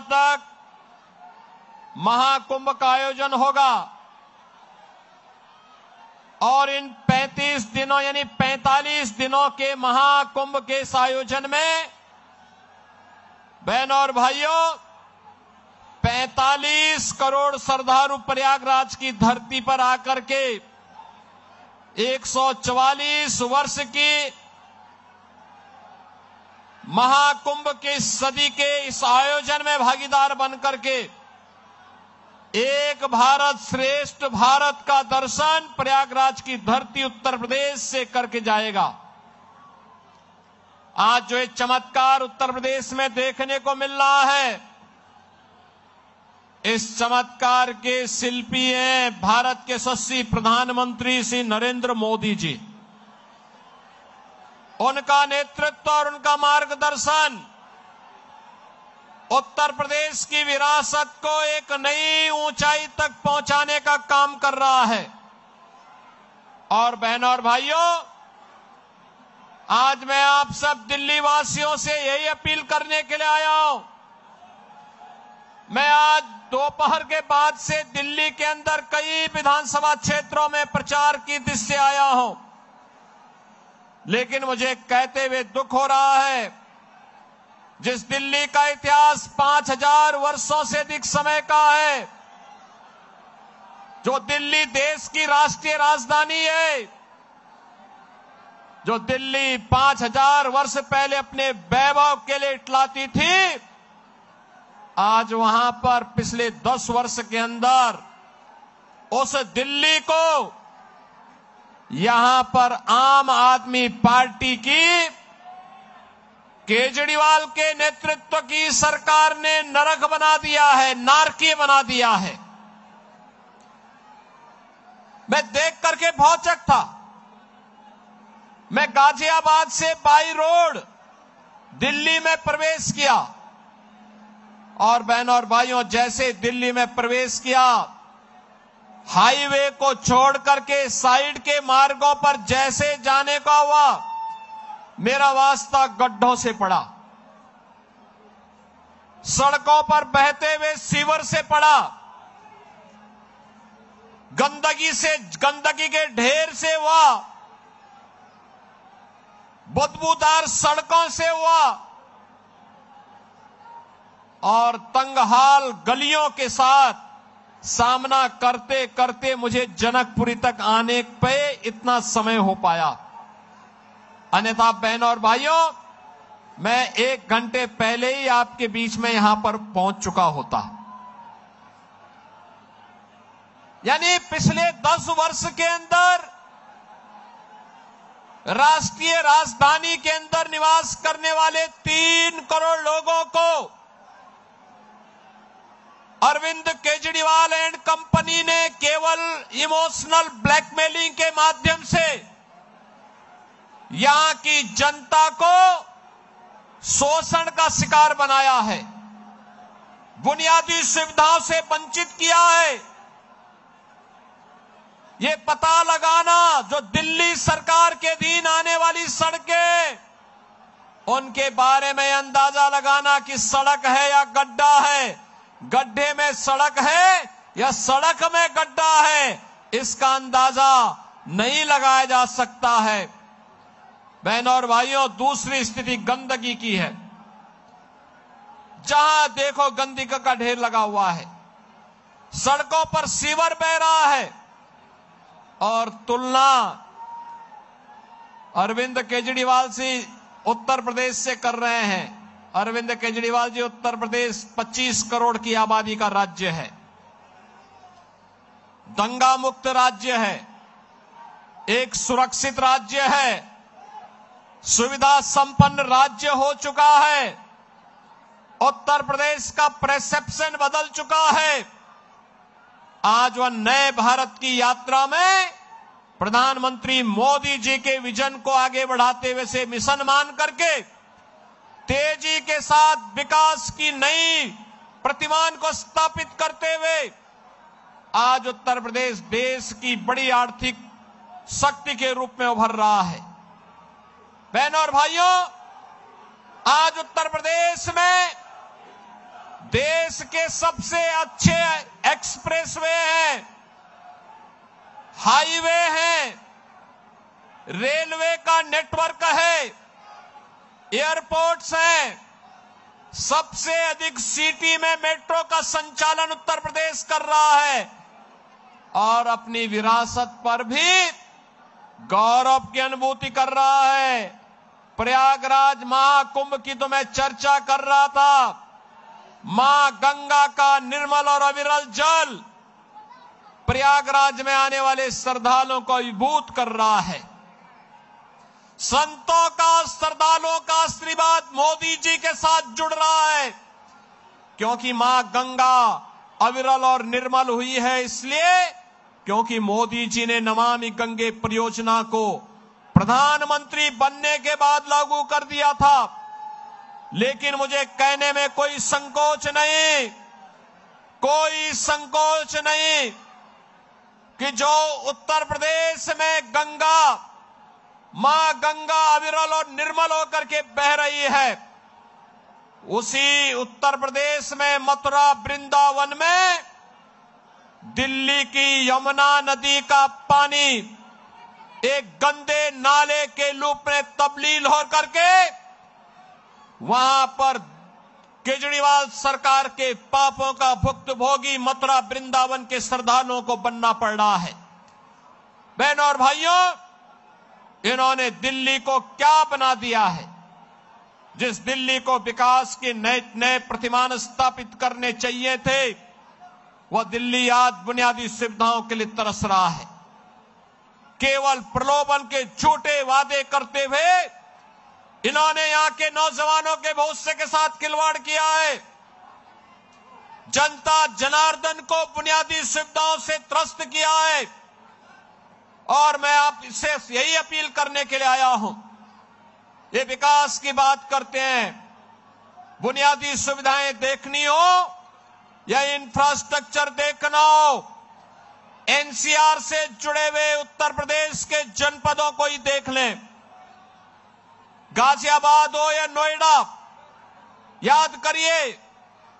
तक महाकुंभ का आयोजन होगा और इन 35 दिनों यानी 45 दिनों के महाकुंभ के इस आयोजन में बहनों और भाइयों 45 करोड़ श्रद्धालु प्रयागराज की धरती पर आकर के 144 वर्ष की महाकुंभ के सदी के इस आयोजन में भागीदार बनकर के एक भारत श्रेष्ठ भारत का दर्शन प्रयागराज की धरती उत्तर प्रदेश से करके जाएगा। आज जो एक चमत्कार उत्तर प्रदेश में देखने को मिल रहा है, इस चमत्कार के शिल्पी हैं भारत के यशस्वी प्रधानमंत्री श्री नरेंद्र मोदी जी। उनका नेतृत्व और उनका मार्गदर्शन उत्तर प्रदेश की विरासत को एक नई ऊंचाई तक पहुंचाने का काम कर रहा है। और बहनों और भाइयों, आज मैं आप सब दिल्ली वासियों से यही अपील करने के लिए आया हूं। मैं आज दोपहर के बाद से दिल्ली के अंदर कई विधानसभा क्षेत्रों में प्रचार की दृष्टि से आया हूं, लेकिन मुझे कहते हुए दुख हो रहा है, जिस दिल्ली का इतिहास 5000 वर्षों से अधिक समय का है, जो दिल्ली देश की राष्ट्रीय राजधानी है, जो दिल्ली 5000 वर्ष पहले अपने वैभव के लिए इटलाती थी, आज वहां पर पिछले 10 वर्ष के अंदर उस दिल्ली को यहां पर आम आदमी पार्टी की केजरीवाल के नेतृत्व की सरकार ने नरक बना दिया है, नारकीय बना दिया है। मैं देख करके भौचक था। मैं गाजियाबाद से बाई रोड दिल्ली में प्रवेश किया और बहनों और भाइयों, जैसे दिल्ली में प्रवेश किया, हाईवे को छोड़ करके साइड के मार्गों पर जैसे जाने का हुआ, मेरा वास्ता गड्ढों से पड़ा, सड़कों पर बहते हुए सीवर से पड़ा, गंदगी के ढेर से हुआ, बदबूदार सड़कों से हुआ और तंगहाल गलियों के साथ सामना करते करते मुझे जनकपुरी तक आने पे इतना समय हो पाया। अन्यथा बहनों और भाइयों, मैं 1 घंटे पहले ही आपके बीच में यहां पर पहुंच चुका होता। यानी पिछले 10 वर्ष के अंदर राष्ट्रीय राजधानी के अंदर निवास करने वाले 3 करोड़ लोगों को अरविंद केजरीवाल एंड कंपनी ने केवल इमोशनल ब्लैकमेलिंग के माध्यम से यहां की जनता को शोषण का शिकार बनाया है, बुनियादी सुविधाओं से वंचित किया है। ये पता लगाना, जो दिल्ली सरकार के अधीन आने वाली सड़कें, उनके बारे में अंदाजा लगाना कि सड़क है या गड्ढा है, गड्ढे में सड़क है या सड़क में गड्ढा है, इसका अंदाजा नहीं लगाया जा सकता है। बहनों और भाइयों, दूसरी स्थिति गंदगी की है। जहां देखो गंदगी का ढेर लगा हुआ है, सड़कों पर सीवर बह रहा है और तुलना अरविंद केजरीवाल से उत्तर प्रदेश से कर रहे हैं। अरविंद केजरीवाल जी, उत्तर प्रदेश 25 करोड़ की आबादी का राज्य है, दंगा मुक्त राज्य है, एक सुरक्षित राज्य है, सुविधा संपन्न राज्य हो चुका है। उत्तर प्रदेश का परसेप्शन बदल चुका है। आज वह नए भारत की यात्रा में प्रधानमंत्री मोदी जी के विजन को आगे बढ़ाते हुए से मिशन मान करके तेजी के साथ विकास की नई प्रतिमान को स्थापित करते हुए आज उत्तर प्रदेश देश की बड़ी आर्थिक शक्ति के रूप में उभर रहा है। बहनों और भाइयों, आज उत्तर प्रदेश में देश देश के सबसे अच्छे एक्सप्रेसवे हैं, हाईवे हैं, रेलवे का नेटवर्क है, एयरपोर्ट्स हैं, सबसे अधिक सिटी में मेट्रो का संचालन उत्तर प्रदेश कर रहा है और अपनी विरासत पर भी गौरव की अनुभूति कर रहा है। प्रयागराज महाकुंभ की तो मैं चर्चा कर रहा था। मां गंगा का निर्मल और अविरल जल प्रयागराज में आने वाले श्रद्धालुओं को अभिभूत कर रहा है। संतों का, श्रद्धालुओं का आशीर्वाद मोदी जी के साथ जुड़ रहा है, क्योंकि मां गंगा अविरल और निर्मल हुई है, इसलिए क्योंकि मोदी जी ने नमामि गंगे परियोजना को प्रधानमंत्री बनने के बाद लागू कर दिया था। लेकिन मुझे कहने में कोई संकोच नहीं, कोई संकोच नहीं कि जो उत्तर प्रदेश में गंगा, मां गंगा अविरल और निर्मल होकर के बह रही है, उसी उत्तर प्रदेश में मथुरा वृंदावन में दिल्ली की यमुना नदी का पानी एक गंदे नाले के रूप में तब्दील हो करके वहां पर केजरीवाल सरकार के पापों का भुक्तभोगी मथुरा वृंदावन के श्रद्धालुओं को बनना पड़ रहा है। बहनों और भाइयों, इन्होंने दिल्ली को क्या बना दिया है? जिस दिल्ली को विकास के नए नए प्रतिमान स्थापित करने चाहिए थे, वह दिल्ली आज बुनियादी सुविधाओं के लिए तरस रहा है। केवल प्रलोभन के झूठे वादे करते हुए इन्होंने यहां के नौजवानों के भविष्य के साथ खिलवाड़ किया है। जनता जनार्दन को बुनियादी सुविधाओं से त्रस्त किया है और मैं आपसे यही अपील करने के लिए आया हूं। ये विकास की बात करते हैं, बुनियादी सुविधाएं देखनी हो या इंफ्रास्ट्रक्चर देखना हो, एनसीआर से जुड़े हुए उत्तर प्रदेश के जनपदों को ही देख लें। गाजियाबाद हो या नोएडा, याद करिए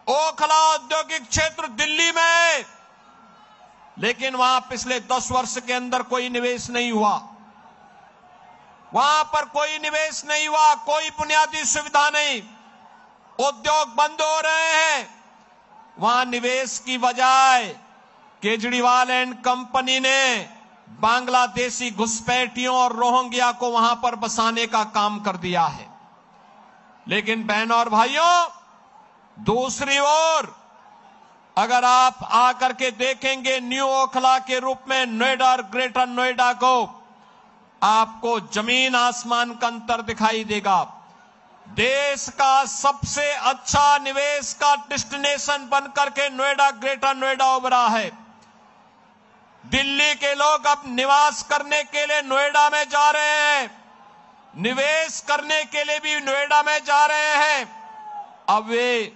ओखला औद्योगिक क्षेत्र दिल्ली में है, लेकिन वहां पिछले 10 वर्ष के अंदर कोई निवेश नहीं हुआ। वहां पर कोई निवेश नहीं हुआ, कोई बुनियादी सुविधा नहीं, उद्योग बंद हो रहे हैं। वहां निवेश की बजाय केजरीवाल एंड कंपनी ने बांग्लादेशी घुसपैठियों और रोहिंग्या को वहां पर बसाने का काम कर दिया है। लेकिन बहनों और भाइयों, दूसरी ओर अगर आप आकर के देखेंगे न्यू ओखला के रूप में नोएडा और ग्रेटर नोएडा को, आपको जमीन आसमान का अंतर दिखाई देगा। देश का सबसे अच्छा निवेश का डेस्टिनेशन बनकर के नोएडा, ग्रेटर नोएडा उभरा है। दिल्ली के लोग अब निवास करने के लिए नोएडा में जा रहे हैं, निवेश करने के लिए भी नोएडा में जा रहे हैं। अब वे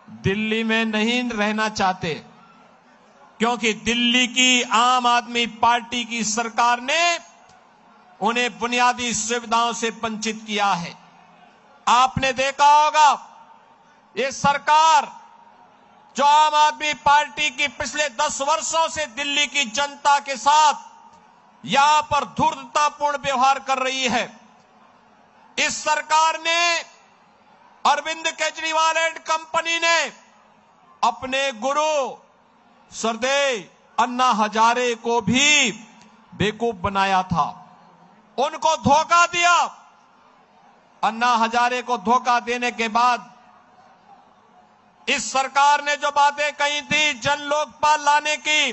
दिल्ली में नहीं रहना चाहते, क्योंकि दिल्ली की आम आदमी पार्टी की सरकार ने उन्हें बुनियादी सुविधाओं से वंचित किया है। आपने देखा होगा, ये सरकार जो आम आदमी पार्टी की पिछले 10 वर्षों से दिल्ली की जनता के साथ यहां पर धूर्ततापूर्ण व्यवहार कर रही है, इस सरकार ने, अरविंद केजरीवाल एंड कंपनी ने अपने गुरु स्वर्गीय अन्ना हजारे को भी बेवकूफ बनाया था, उनको धोखा दिया। अन्ना हजारे को धोखा देने के बाद इस सरकार ने जो बातें कही थी जन लोकपाल लाने की,